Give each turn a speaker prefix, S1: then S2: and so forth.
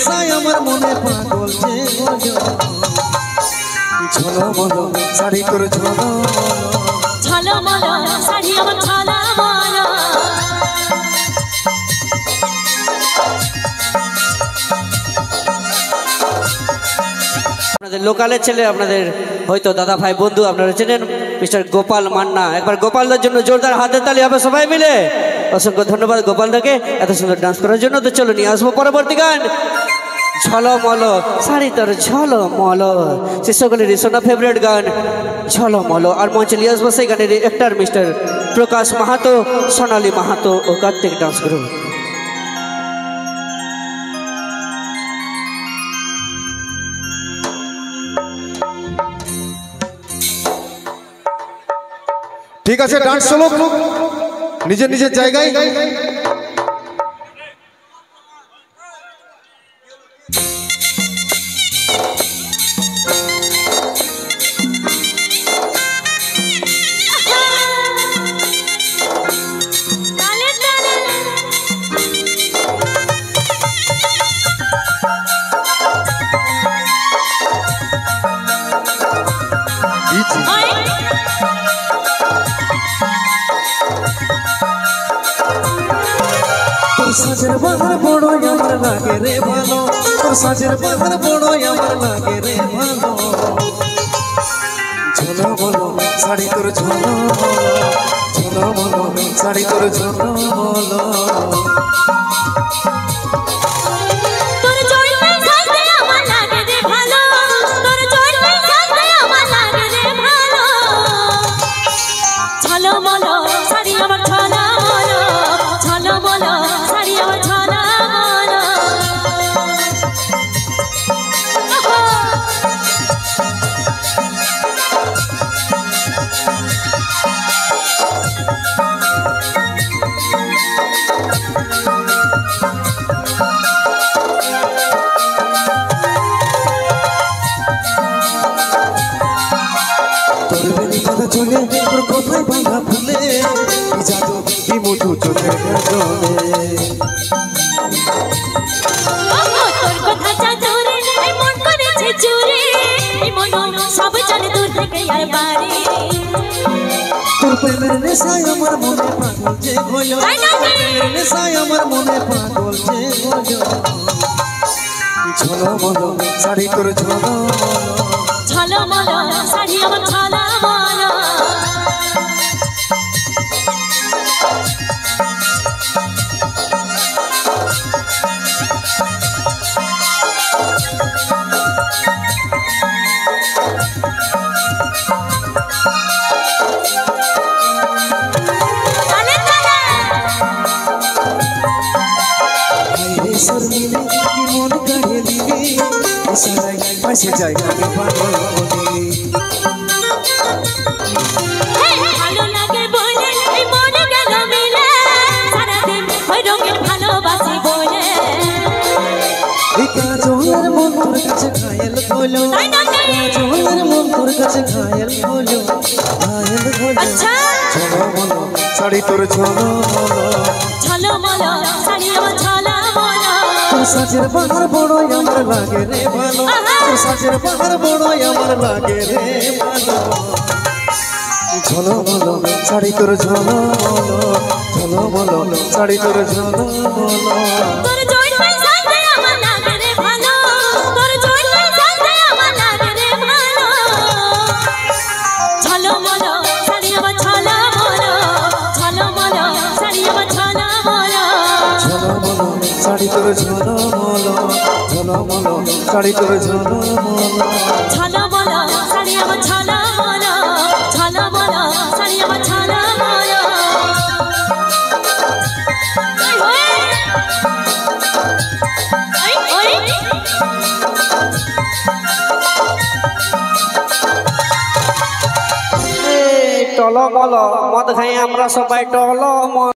S1: নেশায় আমার মনে পাগল যে ঝলমলো শাড়ি তোর
S2: ঝলমলো শাড়ি আমার ঝলমলো।
S3: আপনাদের লোকালের ছেলে, আপনাদের হয়তো দাদা ভাই বন্ধু আপনারা চেনেন, মিস্টার গোপাল মান্না। একবার গোপালদার জন্য জোরদার হাতের তালি হবে সবাই মিলে। অসংখ্য ধন্যবাদ গোপালদাকে এত সুন্দর ডান্স করার জন্য। তো চলো নিয়ে আসবো পরবর্তী গান, ঝলমলো শাড়ি তোর ঝলমলো, সে সকলের সোনা ফেভারিট গান ঝলমলো। আর মঞ্চে নিয়ে আসবো সেই গানের একটার মিস্টার প্রকাশ মাহাতো, সোনালী মাহাতো ও কার্তিক ডান্স গ্রুপ।
S1: ঠিক আছে, ডান্স চলো নিজের নিজের জায়গায়। সাজের বাহার বড়ই আমার লাগে রে ভালো, তোর সাজের বাহার বড়ই আমার লাগে রে ভালো। ঝলমলো শাড়ি তোর ঝলমলো শাড়ি তোর ঝলমলো। চলে তোর কোথায় বাঁধা ফুলে জাদু কি মধু চোখের জলে।
S2: তোর কথা চাদরে এই মন করেছে চুরি, এই মন সব জানে দূর থেকে আর বাড়ি।
S1: তোর প্রেমের নেশায় আমার মনে পাগল যে হলো, প্রেমের নেশায় আমার মনে পাগল যে হলো। ঝলমলো শাড়ি তোর
S2: ঝলমলো শাড়ি আমার ঝলমলো।
S1: মন কাড়িয়ে দিবি সারাই পাশে যাই আমি পাগল বলি।
S2: ভালো লাগে বলে এই মন গেল মিলে, সারাদিন ওই রঙের ভালোবাসি বলে।
S1: এই কাজলের মন তোর কাছে ঘায়েল হলো, কাজলের মন তোর কাছে ঘায়েল হলো, ঘায়েল হলো। ঝলমলো শাড়ি তোর
S2: ঝলমলো শাড়ি আমার ঝলমলো।
S1: তোর সাজের বাহার বড়ই আমার লাগে রে ভালো, তোর সাজের বাহার বড়ই আমার লাগে রে ভালো। ঝলমলো শাড়ি তোর ঝলমলো শাড়ি তোর ঝলমলো।
S2: তোর জড়িয়ে সাজতে আমার লাগে রে ভালো, তোর জড়িয়ে সাজতে আমার লাগে রে ভালো। ঝলমলো শাড়ি আমার ঝলমলো, ঝলমলো শাড়ি আমার ঝলমলো।
S1: ঝলমলো শাড়ি তোর ঝলমলো শাড়ি তোর ঝলমলো।
S2: ঝলমলো শাড়ি আমার ঝলমলো, ঝলমলো শাড়ি আমার ঝলমলো।
S3: টলমলো মদ খাই আমরা সবাই টলমলো।